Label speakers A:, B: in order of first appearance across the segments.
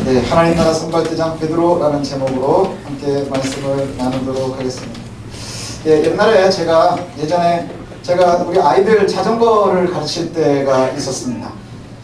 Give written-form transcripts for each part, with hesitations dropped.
A: 네, 하나님 나라 선발대장 베드로라는 제목으로 함께 말씀을 나누도록 하겠습니다. 예, 옛날에 예전에 제가 우리 아이들 자전거를 가르칠 때가 있었습니다.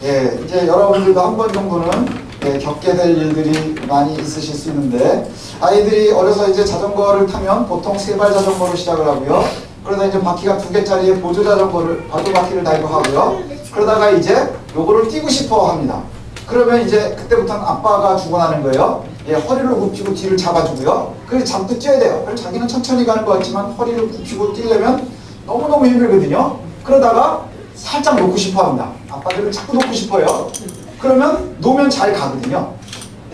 A: 예, 이제 여러분들도 한 번 정도는 겪게 될 일들이 많이 있으실 수 있는데, 아이들이 어려서 이제 자전거를 타면 보통 세발 자전거로 시작을 하고요. 그러다 이제 바퀴가 2개짜리의 보조 자전거를, 바도 바퀴를 달고 하고요. 그러다가 이제 요거를 뛰고 싶어 합니다. 그러면 이제 그때부터는 아빠가 주관하는 거예요. 예, 허리를 굽히고 뒤를 잡아주고요. 그래서 잡고 뛰어야 돼요. 그래서 자기는 천천히 가는 것 같지만 허리를 굽히고 뛰려면 너무너무 힘들거든요. 그러다가 살짝 놓고 싶어 합니다. 아빠들은 자꾸 놓고 싶어요. 그러면 놓으면 잘 가거든요.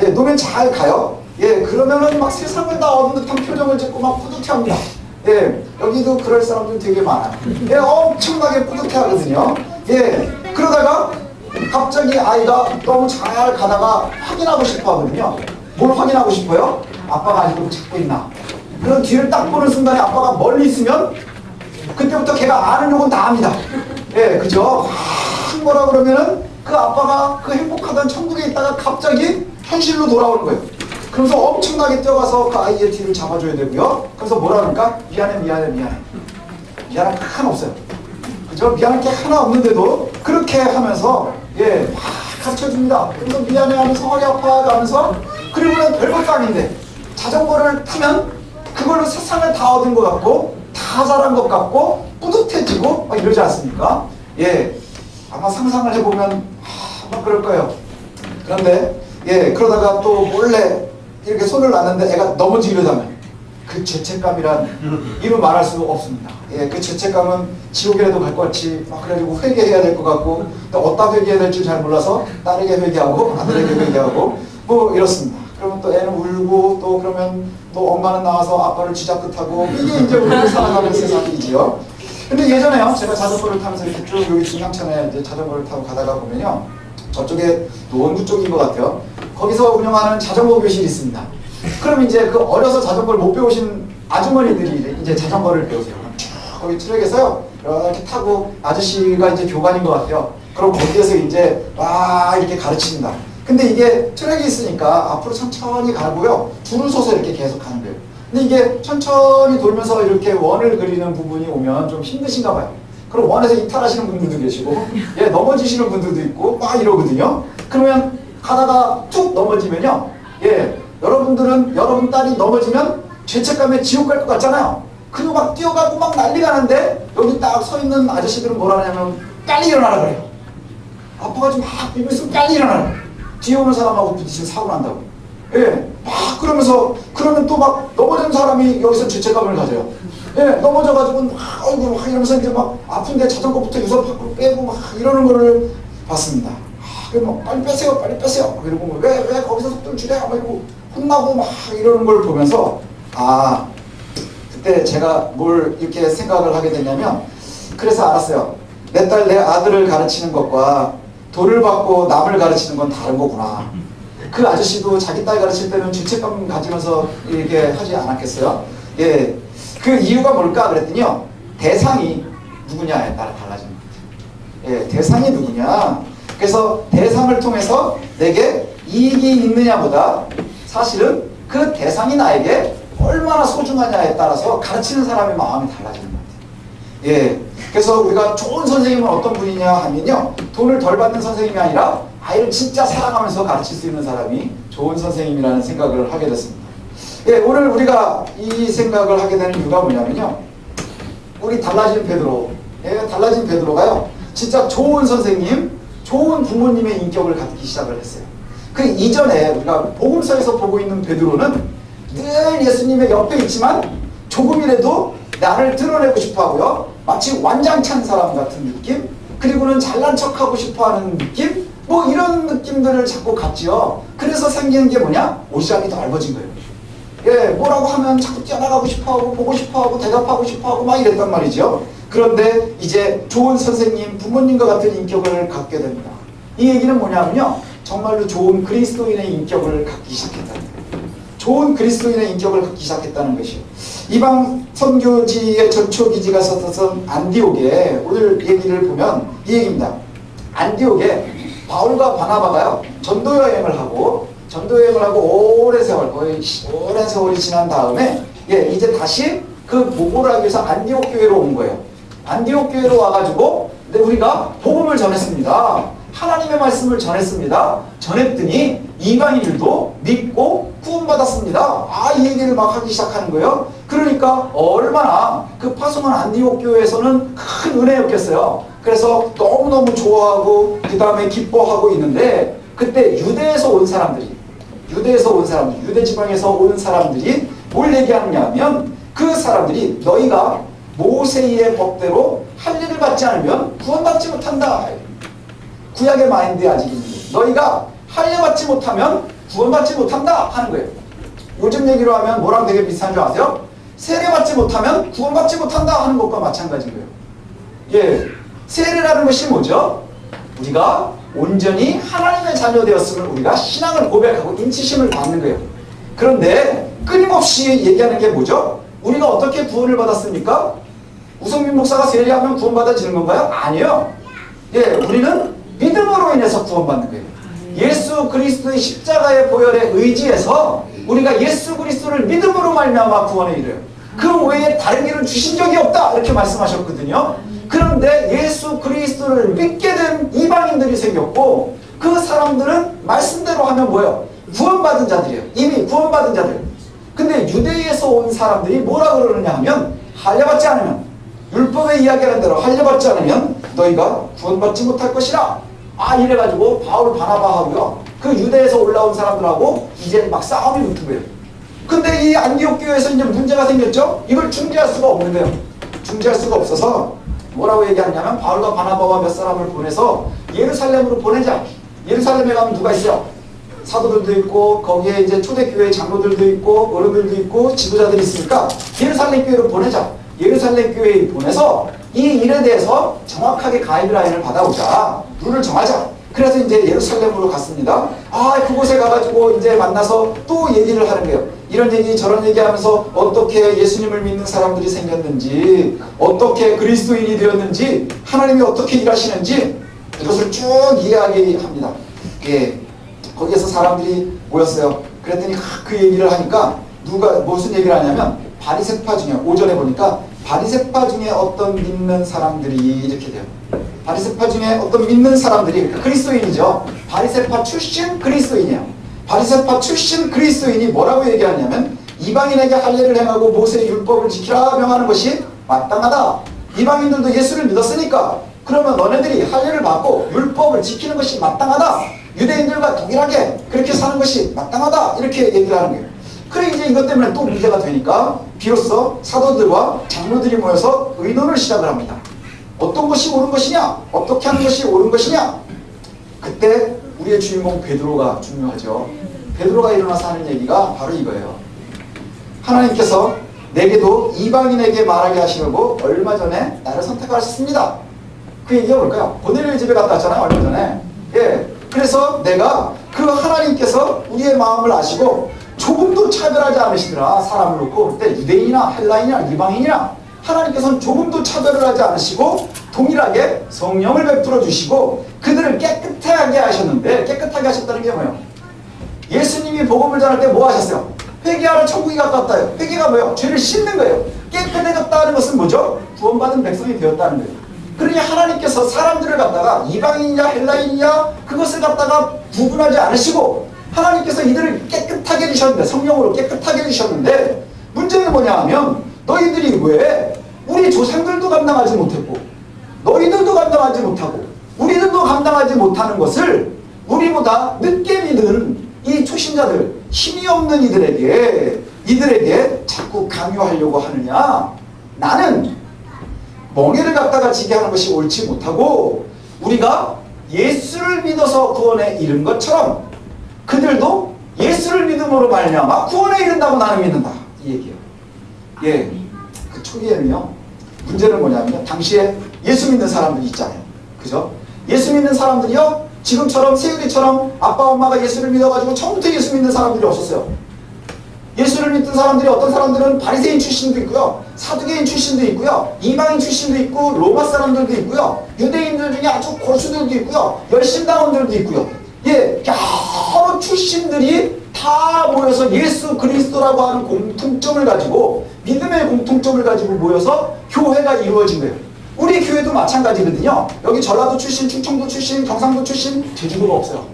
A: 예, 놓으면 잘 가요. 예, 그러면은 막 세상을 다 얻은 듯한 표정을 짓고 막 뿌듯해합니다. 예, 여기도 그럴 사람들 되게 많아요. 예, 엄청나게 뿌듯해하거든요. 예, 그러다가 갑자기 아이가 너무 잘 가다가 확인하고 싶어 하거든요. 뭘 확인하고 싶어요? 아빠가 아직도 잡고 있나? 그럼 뒤를 딱 보는 순간에 아빠가 멀리 있으면 그때부터 걔가 아는 욕은 다 합니다. 예, 그죠? 확 뭐라 그러면은 그 아빠가 그 행복하던 천국에 있다가 갑자기 현실로 돌아오는 거예요. 그래서 엄청나게 뛰어가서 그 아이의 뒤를 잡아줘야 되고요. 그래서 뭐라 그럴까? 미안해. 미안한 게 하나 없어요. 그죠? 미안할 게 하나 없는데도 그렇게 하면서 막 가르쳐줍니다. 그래서 미안해하면서 허리 아파가면서, 그리고는 별것도 아닌데 자전거를 타면 그걸로 세상을 다 얻은 것 같고 다 잘한 것 같고 뿌듯해지고 막 이러지 않습니까? 예, 아마 상상을 해보면 막 그럴 거예요. 그런데 그러다가 또 몰래 이렇게 손을 놨는데 애가 넘어지려다면 그 죄책감이란 이루 말할 수 없습니다. 예, 그 죄책감은 지옥이라도 갈 것 같이 막 그래가지고 회개해야 될 것 같고, 또 어디다 회개해야 될지 잘 몰라서 딸에게 회개하고 아들에게 회개하고 뭐 이렇습니다. 그러면 또 애는 울고, 또 그러면 또 엄마는 나와서 아빠를 쥐잡듯하고, 이게 이제 우리를 살아가는 세상이지요. 근데 예전에요, 제가 자전거를 타면서 이렇게 쭉 여기 중앙천에 이제 자전거를 타고 가다가 보면요, 저쪽에 노원구 쪽인 것 같아요. 거기서 운영하는 자전거 교실이 있습니다. 그럼 이제 그 어려서 자전거를 못 배우신 아주머니들이 이제 자전거를 배우세요. 쭉 거기 트랙에서요, 이렇게 타고, 아저씨가 이제 교관인 것 같아요. 그럼 거기에서 이제 와 이렇게 가르칩니다. 근데 이게 트랙이 있으니까 앞으로 천천히 가고요, 줄을 서서 이렇게 계속 가는 거예요. 근데 이게 천천히 돌면서 이렇게 원을 그리는 부분이 오면 좀 힘드신가 봐요. 그럼 원에서 이탈하시는 분들도 계시고, 넘어지시는 분들도 있고 막 이러거든요. 그러면 가다가 툭 넘어지면요, 여러분 딸이 넘어지면 죄책감에 지옥 갈 것 같잖아요. 그리고 막 뛰어가고 막 난리 나는데, 여기 딱 서 있는 아저씨들은 뭐라 하냐면 빨리 일어나라 그래요. 아빠가 좀 막 비고 있으면 빨리 일어나라. 뒤에 오는 사람하고 부딪히면 사고 난다고. 막 그러면서, 그러면 또 막 넘어진 사람이 여기서 죄책감을 가져요. 넘어져가지고 막 아이고 막 이러면서 이제 막 아픈데 자전거부터 유서 밖으로 빼고 막 이러는 거를 봤습니다. 그럼 빨리 빼세요. 이러고 왜 거기서 속도를 줄여? 막 이러고 혼나고 막 이러는 걸 보면서, 그때 제가 뭘 이렇게 생각을 하게 됐냐면, 그래서 알았어요. 내 딸, 내 아들을 가르치는 것과 돈을 받고 남을 가르치는 건 다른 거구나. 그 아저씨도 자기 딸 가르칠 때는 죄책감 가지면서 이렇게 하지 않았겠어요? 그 이유가 뭘까 그랬더니요, 대상이 누구냐에 따라 달라지는 거죠. 대상이 누구냐. 그래서 대상을 통해서 내게 이익이 있느냐보다 사실은 그 대상이 나에게 얼마나 소중하냐에 따라서 가르치는 사람의 마음이 달라지는 것 같아요. 그래서 우리가 좋은 선생님은 어떤 분이냐 하면요, 돈을 덜 받는 선생님이 아니라 아이를 진짜 사랑하면서 가르칠 수 있는 사람이 좋은 선생님이라는 생각을 하게 됐습니다. 오늘 우리가 이 생각을 하게 되는 이유가 뭐냐면요, 우리 달라진 베드로, 달라진 베드로가요, 진짜 좋은 선생님, 좋은 부모님의 인격을 갖기 시작을 했어요. 그 이전에 우리가 복음서에서 보고 있는 베드로는 늘 예수님의 옆에 있지만 조금이라도 나를 드러내고 싶어 하고요, 마치 완장찬 사람 같은 느낌, 그리고는 잘난 척하고 싶어 하는 느낌, 뭐 이런 느낌들을 자꾸 갖지요. 그래서 생기는 게 뭐냐? 옷장이 더 얇아진 거예요. 뭐라고 하면 자꾸 뛰어나가고 싶어 하고, 보고 싶어 하고, 대답하고 싶어 하고 막 이랬단 말이죠. 그런데 이제 좋은 선생님, 부모님과 같은 인격을 갖게 됩니다. 이 얘기는 뭐냐면요, 정말로 좋은 그리스도인의 인격을 갖기 시작했다는 거예요. 좋은 그리스도인의 인격을 갖기 시작했다는 것이요. 이방 선교지의 전초기지가 있었던 안디옥에 오늘 얘기를 보면 이 얘기입니다. 안디옥에 바울과 바나바가요, 전도 여행을 하고 전도 여행을 하고 오랜 세월, 거의 오랜 세월이 지난 다음에 이제 다시 그 보고를 하기 위해서 안디옥 교회로 온 거예요. 안디옥 교회로 와가지고 우리가 복음을 전했습니다. 하나님의 말씀을 전했습니다. 전했더니 이방인들도 믿고 구원받았습니다. 이 얘기를 막 하기 시작하는 거예요. 그러니까 얼마나 그 파송한 안디옥 교회에서는 큰 은혜였겠어요. 그래서 너무너무 좋아하고 그 다음에 기뻐하고 있는데, 그때 유대 지방에서 온 사람들이 뭘 얘기하느냐 하면, 그 사람들이 너희가 모세의 법대로 할 일을 받지 않으면 구원받지 못한다. 구약의 마인드에 아직 있는 거예요. 너희가 할 일 받지 못하면 구원받지 못한다 하는 거예요. 요즘 얘기로 하면 뭐랑 되게 비슷한 줄 아세요? 세례 받지 못하면 구원받지 못한다 하는 것과 마찬가지인 거예요. 세례라는 것이 뭐죠? 우리가 온전히 하나님의 자녀 되었으면 우리가 신앙을 고백하고 인치심을 받는 거예요. 그런데 끊임없이 얘기하는 게 뭐죠? 우리가 어떻게 구원을 받았습니까? 우성민 목사가 세례하면 구원받아지는 건가요? 아니요. 우리는 믿음으로 인해서 구원받는 거예요. 예수 그리스도의 십자가의 보혈에 의지해서 우리가 예수 그리스도를 믿음으로 말미암아 구원에 이르요. 그 외에 다른 길을 주신 적이 없다 이렇게 말씀하셨거든요. 그런데 예수 그리스도를 믿게 된 이방인들이 생겼고, 그 사람들은 말씀대로 하면 뭐예요? 구원받은 자들이에요. 이미 구원받은 자들. 근데 유대에서 온 사람들이 뭐라 그러느냐 하면, 할례받지 않으면, 율법의 이야기하는 대로 할례받지 않으면 너희가 구원받지 못할 것이라. 이래가지고 바울 바나바하고요, 그 유대에서 올라온 사람들하고 이제 막 싸움이 붙은 거예요. 근데 이 안디옥 교회에서 이제 문제가 생겼죠. 이걸 중재할 수가 없는 거예요. 중재할 수가 없어서 뭐라고 얘기하냐면, 바울과 바나바와 몇 사람을 보내서 예루살렘으로 보내자. 예루살렘에 가면 누가 있어요? 사도들도 있고, 거기에 이제 초대교회 장로들도 있고, 어른들도 있고, 지도자들이 있으니까 예루살렘 교회로 보내자. 예루살렘 교회에 보내서 이 일에 대해서 정확하게 가이드라인을 받아오자. 룰을 정하자. 그래서 이제 예루살렘으로 갔습니다. 그곳에 가가지고 이제 만나서 또 얘기를 하는 거예요. 이런 얘기 저런 얘기 하면서 어떻게 예수님을 믿는 사람들이 생겼는지, 어떻게 그리스도인이 되었는지, 하나님이 어떻게 일하시는지 이것을 쭉 이야기합니다. 거기에서 사람들이 모였어요. 그랬더니 그 얘기를 하니까 누가 무슨 얘기를 하냐면, 바리새파 중에, 오전에 보니까 바리새파 중에 어떤 믿는 사람들이 이렇게 돼요. 바리새파 중에 어떤 믿는 사람들이, 그리스도인이죠. 바리새파 출신 그리스도인이에요. 바리새파 출신 그리스도인이 뭐라고 얘기하냐면, 이방인에게 할례를 행하고 모세의 율법을 지키라 명하는 것이 마땅하다. 이방인들도 예수를 믿었으니까 그러면 너네들이 할례를 받고 율법을 지키는 것이 마땅하다. 유대인들과 동일하게 그렇게 사는 것이 마땅하다. 이렇게 얘기를 하는 거예요. 그래 이제 이것 때문에 또 문제가 되니까 비로소 사도들과 장로들이 모여서 의논을 시작을 합니다. 어떤 것이 옳은 것이냐? 어떻게 하는 것이 옳은 것이냐? 그때 우리의 주인공 베드로가 중요하죠. 베드로가 일어나서 하는 얘기가 바로 이거예요. 하나님께서 내게도 이방인에게 말하게 하시려고 얼마 전에 나를 선택하셨습니다. 그 얘기가 뭘까요? 고넬료 집에 갔다 왔잖아요, 얼마 전에. 그래서 내가 그 하나님께서 우리의 마음을 아시고 조금도 차별하지 않으시더라. 사람을 놓고. 그때 유대인이나 헬라인이나 이방인이나 하나님께서는 조금도 차별을 하지 않으시고 동일하게 성령을 베풀어 주시고 그들을 깨끗하게 하셨는데, 깨끗하게 하셨다는 게 뭐예요? 예수님이 복음을 전할 때 뭐 하셨어요? 회개하러 천국이 가깝다요. 회개가 뭐예요? 죄를 씻는 거예요. 깨끗해졌다는 것은 뭐죠? 구원받은 백성이 되었다는 거예요. 그러니 하나님께서 사람들을 갖다가 이방인이냐 헬라인이냐 그것을 갖다가 구분하지 않으시고 하나님께서 이들을 깨끗하게 해주셨는데, 성령으로 깨끗하게 해주셨는데, 문제는 뭐냐 하면 너희들이 왜 우리 조상들도 감당하지 못했고 너희들도 감당하지 못하고 우리들도 감당하지 못하는 것을 우리보다 늦게 믿은 이 초신자들, 힘이 없는 이들에게 자꾸 강요하려고 하느냐? 나는 멍에를 갖다가 지게 하는 것이 옳지 못하고 우리가 예수를 믿어서 구원에 이른 것처럼 그들도 예수를 믿음으로 말미암아 구원에 이른다고 나는 믿는다. 이 얘기예요. 그 초기에는요, 문제는 뭐냐면 당시에 예수 믿는 사람들이 있잖아요. 그죠? 예수 믿는 사람들이요, 지금처럼 세율이처럼 아빠 엄마가 예수를 믿어가지고 처음부터 예수 믿는 사람들이 없었어요. 예수를 믿는 사람들이 어떤 사람들은 바리새인 출신도 있고요, 사두개인 출신도 있고요, 이방인 출신도 있고, 로마 사람들도 있고요, 유대인들 중에 아주 고수들도 있고요, 열심당원들도 있고요. 여러 출신들이 다 모여서 예수 그리스도라고 하는 공통점을 가지고, 믿음의 공통점을 가지고 모여서 교회가 이루어진 거예요. 우리 교회도 마찬가지거든요. 여기 전라도 출신, 충청도 출신, 경상도 출신, 제주도가 없어요.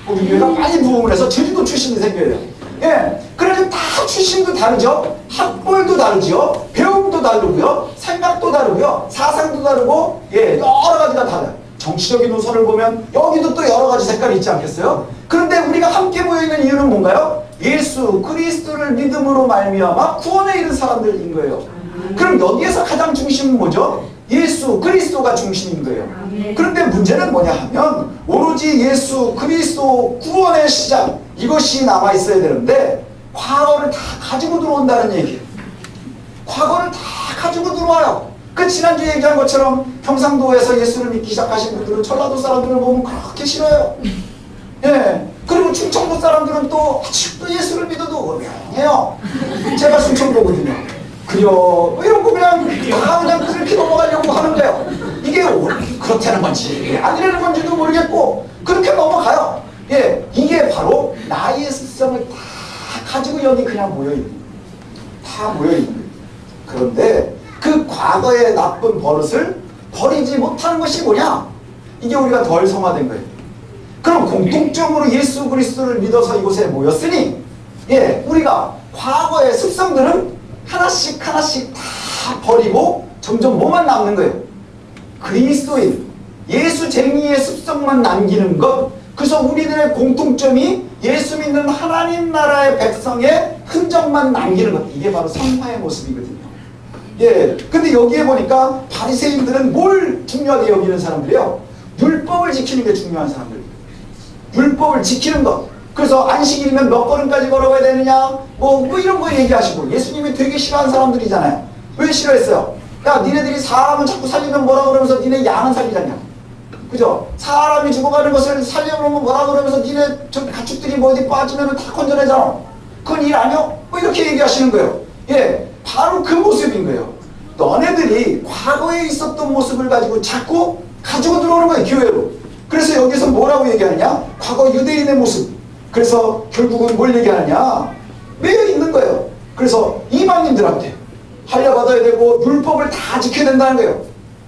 A: 우리 교회가 많이 부흥을 해서 제주도 출신이 생겨야 돼요. 예, 그래서 다 출신도 다르죠. 학벌도 다르죠. 배움도 다르고요. 생각도 다르고요. 사상도 다르고, 예, 여러 가지가 달라요. 정치적인 노선을 보면 여기도 또 여러 가지 색깔이 있지 않겠어요? 그런데 우리가 함께 모여있는 이유는 뭔가요? 예수 그리스도를 믿음으로 말미암아 구원에 이른 사람들인 거예요. 그럼 여기에서 가장 중심은 뭐죠? 예수 그리스도가 중심인 거예요. 그런데 문제는 뭐냐 하면 오로지 예수 그리스도 구원의 시작, 이것이 남아있어야 되는데 과거를 다 가지고 들어온다는 얘기예요. 과거를 다 가지고 들어와요. 그 지난주에 얘기한 것처럼 경상도에서 예수를 믿기 시작하신 분들은 전라도 사람들을 보면 그렇게 싫어요. 예. 그리고 충청도 사람들은 또 아직도 예수를 믿어도 음양해요. 제가 충청도거든요. 그려 이런 거 그냥 그렇게 넘어가려고 하는 거예요. 이게 그렇다는 건지 아니라는 건지도 모르겠고 그렇게 넘어가요. 예, 이게 바로 나의 습성을 다 가지고 여기 그냥 모여있는 거예요. 다 모여있는 거예요. 그런데 그 과거의 나쁜 버릇을 버리지 못하는 것이 뭐냐? 이게 우리가 덜 성화된 거예요. 그럼 공통적으로 예수 그리스도를 믿어서 이곳에 모였으니, 예, 우리가 과거의 습성들은 하나씩 다 버리고 점점 뭐만 남는 거예요? 그리스도인, 예수쟁이의 습성만 남기는 것. 그래서 우리들의 공통점이 예수 믿는 하나님 나라의 백성의 흔적만 남기는 것. 이게 바로 성화의 모습이거든요. 예, 근데 여기에 보니까 바리새인들은 뭘 중요하게 여기는 사람들이에요? 율법을 지키는 게 중요한 사람들이에요. 율법을 지키는 것. 그래서 안식일이면 몇 걸음까지 걸어가야 되느냐 뭐 이런 거 얘기하시고, 예수님이 되게 싫어하는 사람들이잖아요. 왜 싫어했어요? 야, 니네들이 사람은 자꾸 살리면 뭐라 그러면서 니네 양은 살리잖냐. 그죠? 사람이 죽어가는 것을 살려놓으면 뭐라 그러면서 니네 저 가축들이 뭐 어디 빠지면 다 건져내잖아. 그건 일 아니야? 뭐 이렇게 얘기하시는 거예요. 예, 바로 그 모습인 거예요. 너네들이 과거에 있었던 모습을 가지고 자꾸 가지고 들어오는 거예요, 교회로. 그래서 여기서 뭐라고 얘기하느냐? 과거 유대인의 모습. 그래서 결국은 뭘 얘기하느냐? 매여 있는 거예요. 그래서 이방인들한테 할례받아야 되고 율법을 다 지켜야 된다는 거예요.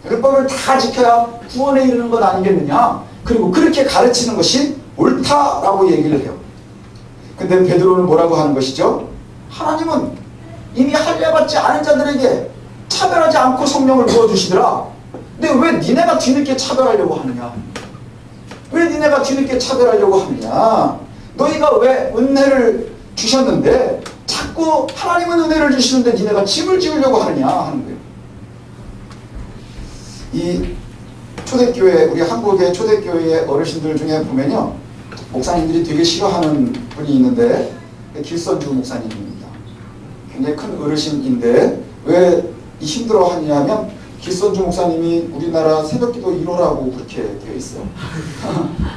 A: 율법을 다 지켜야 구원에 이르는 것 아니겠느냐? 그리고 그렇게 가르치는 것이 옳다라고 얘기를 해요. 근데 베드로는 뭐라고 하는 것이죠? 하나님은 이미 할례받지 않은 자들에게 차별하지 않고 성령을 부어주시더라. 근데 왜 니네가 뒤늦게 차별하려고 하느냐? 왜 니네가 뒤늦게 차별하려고 하느냐? 너희가 왜 은혜를 주셨는데 자꾸 하나님은 은혜를 주시는데 니네가 집을 지으려고 하느냐 하는 거예요. 이 초대교회, 우리 한국의 초대교회 어르신들 중에 보면요, 목사님들이 되게 싫어하는 분이 있는데 길선주 목사님입니다. 굉장히 큰 어르신인데 왜 힘들어 하냐면 길선주 목사님이 우리나라 새벽기도 1호라고 그렇게 되어 있어요.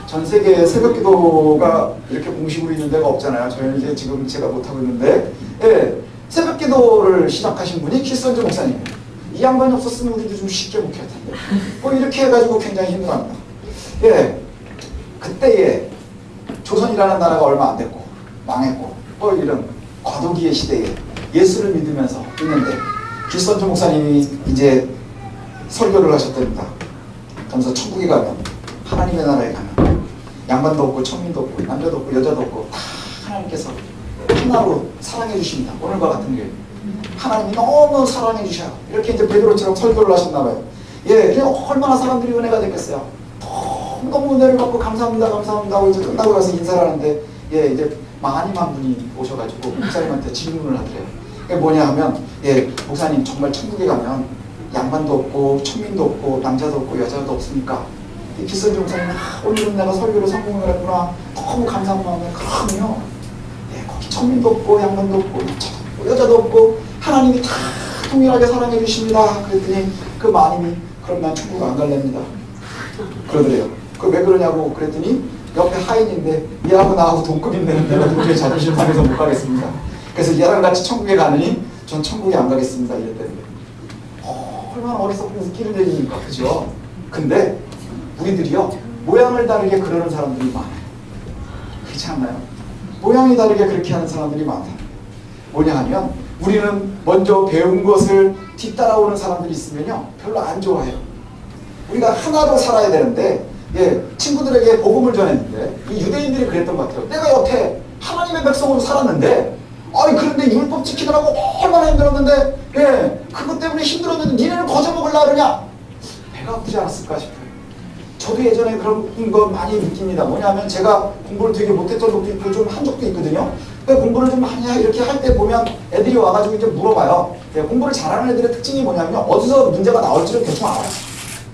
A: 전 세계에 새벽기도가 이렇게 공식으로 있는 데가 없잖아요. 저희는 이제 지금 제가 못하고 있는데, 예, 새벽기도를 시작하신 분이 길선주 목사님이에요. 이 양반이 없었으면 우리도 좀 쉽게 목회할 텐데. 뭐 이렇게 해가지고 굉장히 힘들어합니다. 예, 그때에 조선이라는 나라가 얼마 안 됐고 망했고 뭐 이런 과도기의 시대에 예수를 믿으면서 있는데 길선주 목사님이 이제 설교를 하셨답니다. 그러면서 천국에 가면, 하나님의 나라에 가면 양반도 없고 천민도 없고 남자도 없고 여자도 없고 다 하나님께서 하나로 사랑해 주십니다. 오늘과 같은 게 하나님이 너무 사랑해 주셔요. 이렇게 이제 베드로처럼 설교를 하셨나 봐요. 예, 얼마나 사람들이 은혜가 됐겠어요. 너무 은혜를 받고 감사합니다 하고 이제 끝나고 가서 인사를 하는데, 예, 이제 많은 분이 오셔가지고 목사님한테 질문을 하더래요. 그게 뭐냐 하면, 예, 목사님 정말 천국에 가면 양반도 없고 천민도 없고 남자도 없고 여자도 없으니까 길선주 목사님, 오늘은 내가 설교를 성공을 했구나, 너무 감사한 마음에, 그럼요, 예, 거기 천민도 없고 양반도 없고 남자도 없고 여자도 없고 하나님이 다 동일하게 사랑해 주십니다. 그랬더니 그 마님이, 그럼 난 천국 안 갈랍니다 그러더래요. 그 왜 그러냐고 그랬더니 옆에 하인인데 얘하고 나하고 동급인데 내가 도저히 자존심 상해서 못 가겠습니다. 그래서 얘랑 같이 천국에 가느니 전 천국에 안 가겠습니다 이랬다는 얼마나 어리석고 웃기는 얘기입니까? 그죠? 근데 우리들이요, 모양을 다르게 그러는 사람들이 많아요. 그렇지 않나요? 모양이 다르게 그렇게 하는 사람들이 많다. 뭐냐 하면 우리는 먼저 배운 것을 뒤따라오는 사람들이 있으면요 별로 안 좋아해요. 우리가 하나로 살아야 되는데 친구들에게 복음을 전했는데 이 유대인들이 그랬던 것 같아요. 내가 여태 하나님의 백성으로 살았는데 그런데 율법 지키느라고 얼마나 힘들었는데 그것 때문에 힘들었는데 니네는 거저 먹으려고 그러냐? 배가 아프지 않았을까 싶어요. 저도 예전에 그런 거 많이 느낍니다. 뭐냐면 제가 공부를 되게 못했던 적도 있고 좀 한 적도 있거든요. 공부를 좀 많이 이렇게 할 때 보면 애들이 와가지고 이제 물어봐요. 공부를 잘하는 애들의 특징이 뭐냐면 어디서 문제가 나올지를 대충 알아요.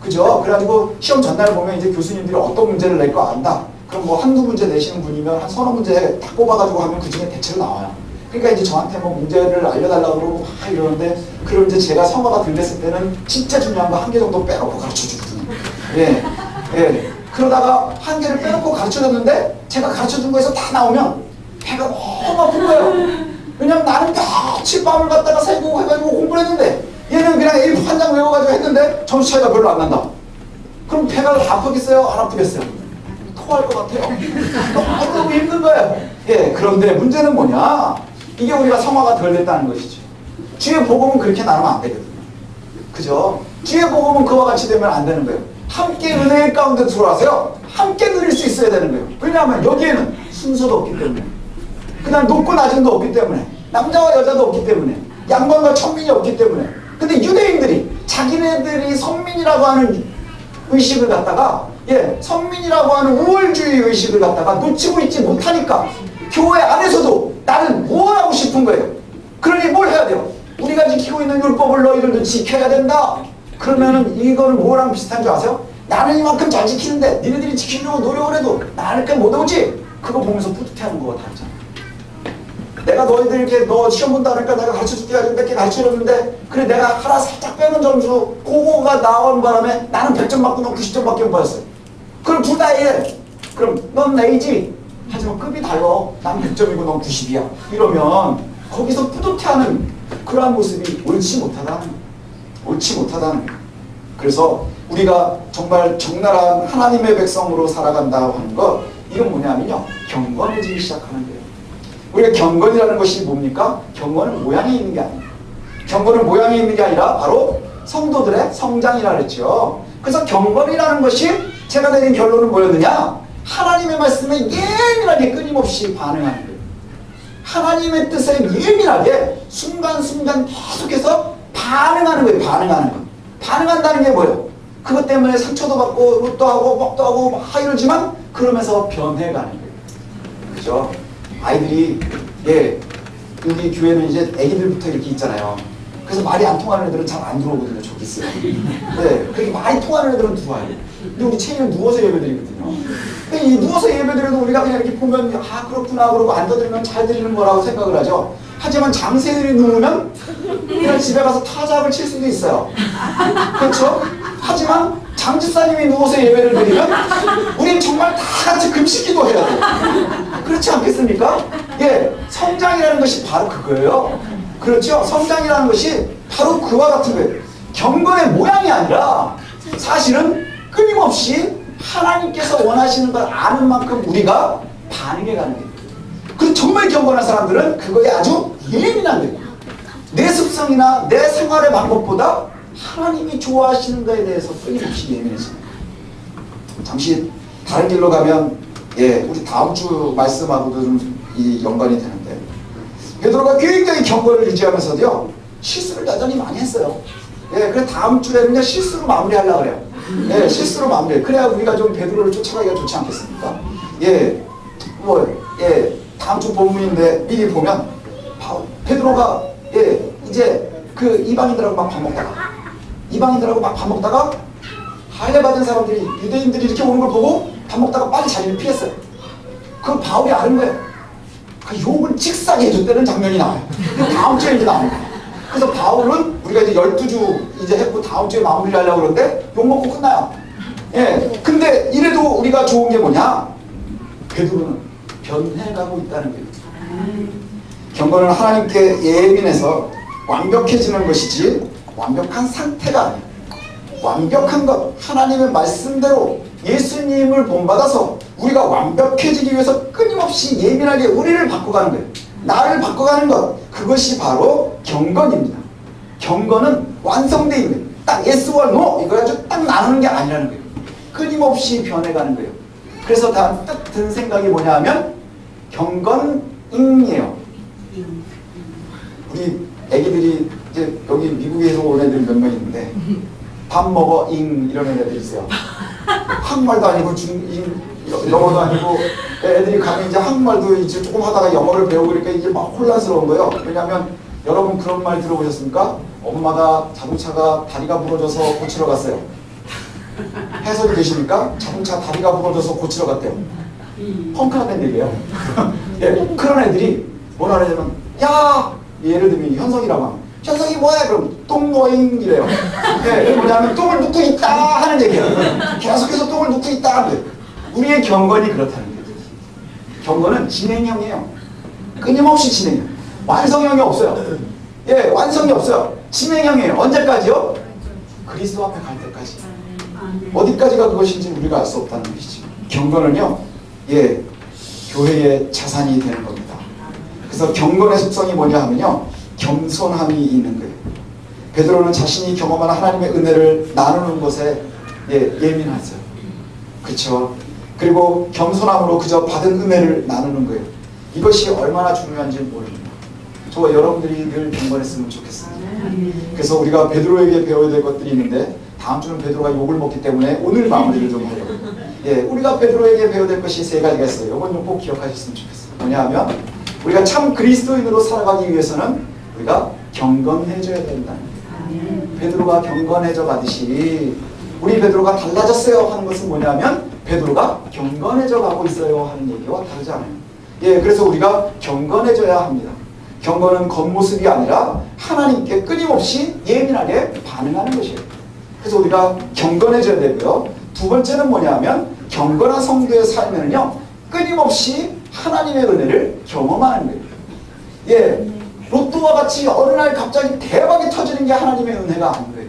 A: 그죠? 그래가지고 시험 전날 보면 이제 교수님들이 어떤 문제를 낼 거 안다. 그럼 뭐 한두 문제 내시는 분이면 한 서너 문제 딱 뽑아가지고 하면 그 중에 대체로 나와요. 그러니까 이제 저한테 뭐 문제를 알려달라고 그러고 막 이러는데 그럼 이제 제가 성화가 덜 됐을 때는 진짜 중요한 거 한 개 정도 빼놓고 가르쳐 주거든요. 그러다가 한 개를 빼놓고 가르쳐 줬는데 제가 가르쳐 준 거에서 다 나오면 배가 너무 아픈 거예요. 왜냐면 나는 며칠 밤을 갖다가 새고 해가지고 공부를 했는데 얘는 그냥 A4 한 장 외워가지고 했는데 점수 차이가 별로 안 난다. 그럼 배가 아프겠어요? 안 아프겠어요? 토할 것 같아요. 너무 힘든 거예요. 그런데 문제는 뭐냐? 이게 우리가 성화가 덜 됐다는 것이죠. 주의 복음은 그렇게 나누면 안 되거든요. 그죠? 주의 복음은 그와 같이 되면 안 되는 거예요. 함께 은혜의 가운데 들어와서요. 함께 누릴 수 있어야 되는 거예요. 왜냐하면 여기에는 순서도 없기 때문에, 그냥 높고 낮은도 없기 때문에, 남자와 여자도 없기 때문에, 양반과 천민이 없기 때문에. 근데 유대인들이 자기네들이 선민이라고 하는 의식을 갖다가 선민이라고 하는 우월주의 의식을 갖다가 놓치고 있지 못하니까 교회 안에서도 나는 뭘 하고 싶은 거예요. 그러니 뭘 해야 돼요? 우리가 지키고 있는 율법을 너희들도 지켜야 된다. 그러면은 이거는 뭐랑 비슷한 줄 아세요? 나는 이만큼 잘 지키는데 니네들이 지키려고 노력을 해도 나한테 못 오지? 그거 보면서 뿌듯해하는 거와 다르잖아. 내가 너희들 이렇게 너 시험 본다 그러니까 내가 가르쳐줄게 가지고 몇 개 가르쳐줬는데 그래 내가 하나 살짝 빼는 점수 그거가 나오는 바람에 나는 100점 맞고 넌 90점밖에 못 받았어요. 그럼 둘 다 A래. 그럼 넌 A지? 하지만 급이 달라. 난 100점이고 넌 90이야. 이러면 거기서 뿌듯해하는 그러한 모습이 옳지 못하다는 거예요. 그래서 우리가 정말 적나라한 하나님의 백성으로 살아간다고 하는 것, 이건 뭐냐면요 경건해지기 시작하는 거예요. 우리가 경건이라는 것이 뭡니까? 경건은 모양에 있는 게 아니에요. 경건은 모양에 있는 게 아니라 바로 성도들의 성장이라 그랬죠. 그래서 경건이라는 것이 제가 내린 결론은 뭐였느냐? 하나님의 말씀에 예민하게 끊임없이 반응하는 거예요. 하나님의 뜻에 예민하게 순간순간 계속해서 반응하는 거예요. 반응하는 거. 반응한다는 게 뭐예요? 그것 때문에 상처도 받고 롯도 하고 먹도 하고 막 이러지만 그러면서 변해가는 거예요. 그죠? 아이들이 우리 교회는 이제 애기들부터 이렇게 있잖아요. 그래서 말이 안 통하는 애들은 잘 안 들어오거든요. 저기 있어요. 그렇게 많이 통하는 애들은 들어와요. 근데 우리 체인은 누워서 예배드리거든요. 근데 이 누워서 예배드려도 우리가 그냥 이렇게 보면 그렇구나 그러고 앉아들으면 잘 들리는 거라고 생각을 하죠. 하지만 장세들이 누우면 그냥 집에 가서 타작을 칠 수도 있어요. 그렇죠? 하지만 장집사님이 누워서 예배를 드리면 우린 정말 다 같이 금식기도 해야 돼요. 그렇지 않겠습니까? 성장이라는 것이 바로 그거예요. 그렇죠? 성장이라는 것이 바로 그와 같은 거예요. 경건의 모양이 아니라 사실은 끊임없이 하나님께서 원하시는 걸 아는 만큼 우리가 반응해가는 거예요. 그리고 정말 경건한 사람들은 그거에 아주 예민한 거예요. 내 습성이나 내 생활의 방법보다 하나님이 좋아하시는 것에 대해서 끊임없이 예민해집니다. 잠시 다른 길로 가면 우리 다음 주 말씀하고도 좀 이 연관이 되는데 베드로가 굉장히 경건을 유지하면서도요 실수를 여전히 많이 했어요. 그래서 다음 주에는 실수로 마무리하려고 그래요. 실수로 마무리해. 그래야 우리가 좀 베드로를 쫓아가기가 좋지 않겠습니까? 다음 주 본문인데 미리 보면 베드로가 이제 그 이방인들하고 막 밥 먹다가 할례 받은 사람들이 유대인들이 이렇게 오는 걸 보고 밥 먹다가 빨리 자리를 피했어요. 그럼 바울이 아는 거예요. 욕을 직사게 해줬다는 장면이 나와요. 다음 주에 이제 나옵니다. 그래서 바울은 우리가 이제 12주 이제 했고 다음 주에 마무리를 하려고 그러는데 욕 먹고 끝나요. 근데 이래도 우리가 좋은 게 뭐냐? 베드로는 변해가고 있다는 거예요. 경건은 하나님께 예민해서 완벽해지는 것이지 완벽한 상태가 아니에요. 완벽한 것, 하나님의 말씀대로 예수님을 본받아서 우리가 완벽해지기 위해서 끊임없이 예민하게 우리를 바꿔가는 거예요. 나를 바꿔가는 것, 그것이 바로 경건입니다. 경건은 완성되어 있는 거예요. 딱 예스와 노 이거 가지고 딱 나누는 게 아니라는 거예요. 끊임없이 변해가는 거예요. 그래서 다음 딱 든 생각이 뭐냐 하면 경건잉이에요. 우리 애기들이 이제 여기 미국에서 온 애들 몇 명 있는데 밥 먹어 잉 이런 애들이 있어요. 한국말도 아니고 영어도 아니고 애들이 가면 이제 한국말도 이제 조금 하다가 영어를 배우고 그러니까 이제 막 혼란스러운 거예요. 왜냐하면 여러분 그런 말 들어보셨습니까? 엄마가 자동차가 다리가 부러져서 고치러 갔어요. 해석이 되십니까? 자동차 다리가 부러져서 고치러 갔대요. 펑크라는 얘기예요. 예, 그런 애들이 뭐라 그러냐면 야! 예를 들면 현석이라고 하면 현석이 뭐야? 그럼 똥노잉 이래요. 예, 뭐냐면 똥을 눕고 있다 하는 얘기예요. 계속해서 똥을 눕고 있다 하는 거예요. 우리의 경건이 그렇다는 거예요. 경건은 진행형이에요. 끊임없이 진행형. 완성형이 없어요. 예, 완성이 없어요. 진행형이에요. 언제까지요? 그리스도 앞에 갈 때까지. 어디까지가 그것인지 우리가 알 수 없다는 것이지. 경건은요, 예, 교회의 자산이 되는 겁니다. 그래서 경건의 속성이 뭐냐 하면요, 겸손함이 있는 거예요. 베드로는 자신이 경험한 하나님의 은혜를 나누는 것에 예민하죠. 그렇죠? 그리고 겸손함으로 그저 받은 은혜를 나누는 거예요. 이것이 얼마나 중요한지 모릅니다. 저 여러분들이 늘 경건했으면 좋겠습니다. 그래서 우리가 베드로에게 배워야 될 것들이 있는데 다음 주는 베드로가 욕을 먹기 때문에 오늘 마무리를 좀 하려고. 예, 우리가 베드로에게 배워야 될 것이 세 가지가 있어요. 이건 꼭 기억하셨으면 좋겠어요. 뭐냐 하면 우리가 참 그리스도인으로 살아가기 위해서는 우리가 경건해져야 된다는 거예요. 베드로가 경건해져 가듯이 우리 베드로가 달라졌어요 하는 것은 뭐냐면 베드로가 경건해져 가고 있어요 하는 얘기와 다르지 않아요. 예, 그래서 우리가 경건해져야 합니다. 경건은 겉모습이 아니라 하나님께 끊임없이 예민하게 반응하는 것이에요. 그래서 우리가 경건해져야 되고요. 두 번째는 뭐냐면 경건한 성도의 삶에는요, 끊임없이 하나님의 은혜를 경험하는 거예요. 예, 로또와 같이 어느 날 갑자기 대박이 터지는 게 하나님의 은혜가 아닌 거예요.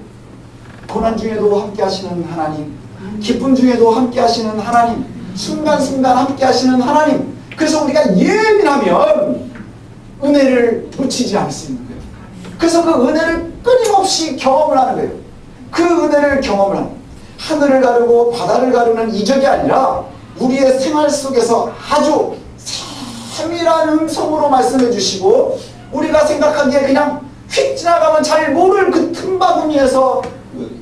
A: 고난 중에도 함께 하시는 하나님, 기쁨 중에도 함께 하시는 하나님, 순간순간 함께 하시는 하나님. 그래서 우리가 예민하면 은혜를 놓치지 않을 수 있는 거예요. 그래서 그 은혜를 끊임없이 경험을 하는 거예요. 그 은혜를 경험을 하는, 하늘을 가르고 바다를 가르는 이적이 아니라 우리의 생활 속에서 아주 세밀한 음성으로 말씀해 주시고 우리가 생각하기에 그냥 휙 지나가면 잘 모를 그 틈바구니에서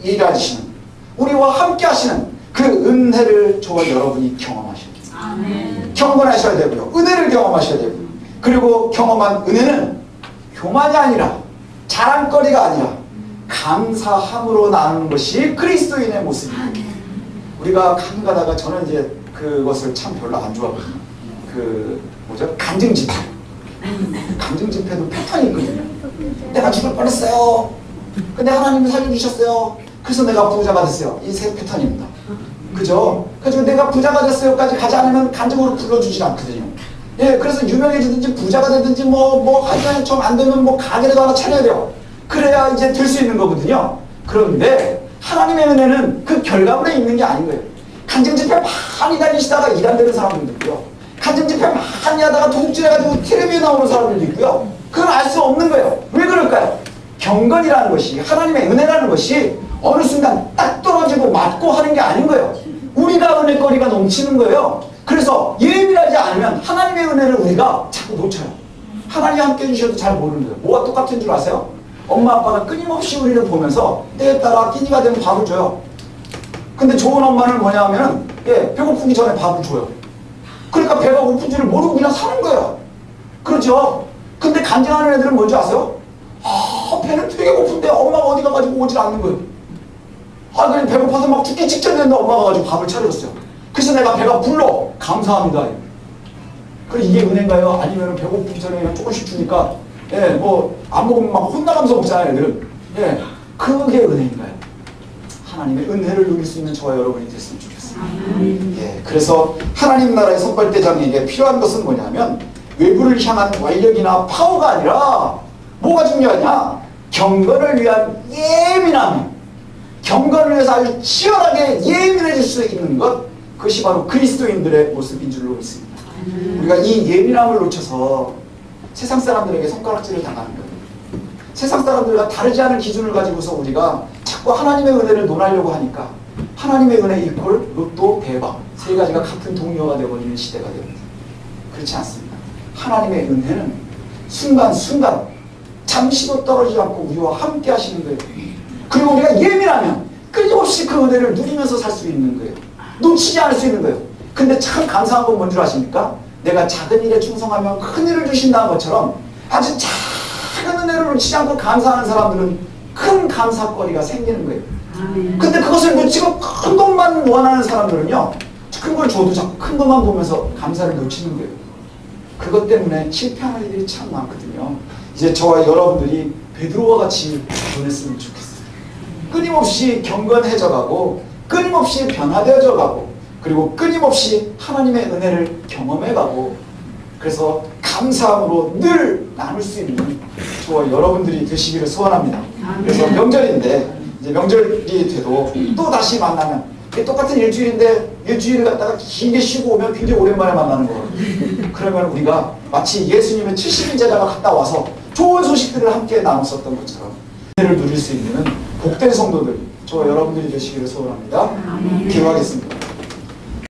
A: 일하시는, 우리와 함께 하시는 그 은혜를 저와 여러분이 경험하셔야 돼요. 경건하셔야 되고요. 은혜를 경험하셔야 되고요. 그리고 경험한 은혜는 교만이 아니라 자랑거리가 아니라 감사함으로 나누는 것이 그리스도인의 모습입니다. 우리가 가끔 가다가 저는 이제 그것을 참 별로 안 좋아하거든요. 그 뭐죠? 간증집회. 간증집회도 패턴이 있거든요. 내가 죽을 뻔했어요. 근데 하나님이 살려주셨어요. 그래서 내가 부자가 됐어요. 이 세 패턴입니다. 그죠? 그래서 내가 부자가 됐어요까지 가지 않으면 간증으로 불러주지 않거든요. 예, 그래서 유명해지든지 부자가 되든지 하여간 좀 안 되면 가게라도 하나 차려야 돼요. 그래야 이제 될 수 있는 거거든요. 그런데 하나님의 은혜는 그 결과물에 있는 게 아닌 거예요. 간증집회 많이 다니시다가 일 안 되는 사람들도 있고요. 간증집회 많이 하다가 도둑질해가지고 텔레비에 나오는 사람들도 있고요. 그건 알 수 없는 거예요. 왜 그럴까요? 경건이라는 것이, 하나님의 은혜라는 것이 어느 순간 딱 떨어지고 맞고 하는 게 아닌 거예요. 우리가 은혜거리가 넘치는 거예요. 그래서 예민하지 않으면 하나님의 은혜를 우리가 자꾸 놓쳐요. 하나님 함께 해주셔도 잘 모르는 거예요. 뭐가 똑같은 줄 아세요? 엄마 아빠가 끊임없이 우리를 보면서 때에 따라 끼니가 되면 밥을 줘요. 근데 좋은 엄마는 뭐냐 하면은 배고프기 전에 밥을 줘요. 그러니까 배가 고픈지를 모르고 그냥 사는 거예요. 그렇죠? 근데 간증하는 애들은 뭔지 아세요? 배는 되게 고픈데 엄마가 어디 가가지고 오질 않는 거예요. 그냥 배고파서 막 죽기 직전인데 엄마가 가지고 밥을 차려줬어요. 그래서 내가 배가 불러. 감사합니다. 그래 이게 은혜인가요? 아니면 배고프기 전에 그냥 조금씩 주니까 안 먹으면 막 혼나가면서 먹잖아요, 애들은. 그게 은혜인가요? 하나님의 은혜를 누릴 수 있는 저와 여러분이 됐으면 좋겠어요. 그래서 하나님 나라의 선발대장에게 필요한 것은 뭐냐면 외부를 향한 완력이나 파워가 아니라 뭐가 중요하냐? 경건을 위한 예민함. 경건을 위해서 아주 치열하게 예민해질 수 있는 것, 그것이 바로 그리스도인들의 모습인 줄로 믿습니다. 우리가 이 예민함을 놓쳐서 세상 사람들에게 손가락질을 당하는 거예요. 세상 사람들과 다르지 않은 기준을 가지고서 우리가 자꾸 하나님의 은혜를 논하려고 하니까 하나님의 은혜 이퀄 로또 대박, 세 가지가 같은 동요가 되어버리는 시대가 됩니다. 그렇지 않습니다. 하나님의 은혜는 순간순간 잠시도 떨어지지 않고 우리와 함께 하시는 거예요. 그리고 우리가 예민하면 끊임없이 그 은혜를 누리면서 살 수 있는 거예요. 놓치지 않을 수 있는 거예요. 근데 참 감사한 건 뭔 줄 아십니까? 내가 작은 일에 충성하면 큰 일을 주신다는 것처럼 아주 작은 은혜를 놓치지 않고 감사하는 사람들은 큰 감사거리가 생기는 거예요. 근데 그것을 놓치고 큰 것만 원하는 사람들은요, 큰 걸 줘도 자꾸 큰 것만 보면서 감사를 놓치는 거예요. 그것 때문에 실패하는 일이 참 많거든요. 이제 저와 여러분들이 베드로와 같이 변했으면 좋겠어요. 끊임없이 경건해져가고 끊임없이 변화되어져가고 그리고 끊임없이 하나님의 은혜를 경험해가고 그래서 감사함으로 늘 나눌 수 있는 저와 여러분들이 되시기를 소원합니다. 그래서 명절인데 이제 명절이 돼도 또 다시 만나면 똑같은 일주일인데 일주일을 갖다가 길게 쉬고 오면 굉장히 오랜만에 만나는 거예요. 그러면 우리가 마치 예수님의 70인 제자가 갔다 와서 좋은 소식들을 함께 나눴었던 것처럼 은혜를 누릴 수 있는 복된 성도들 저와 여러분들이 되시기를 소원합니다. 기도하겠습니다.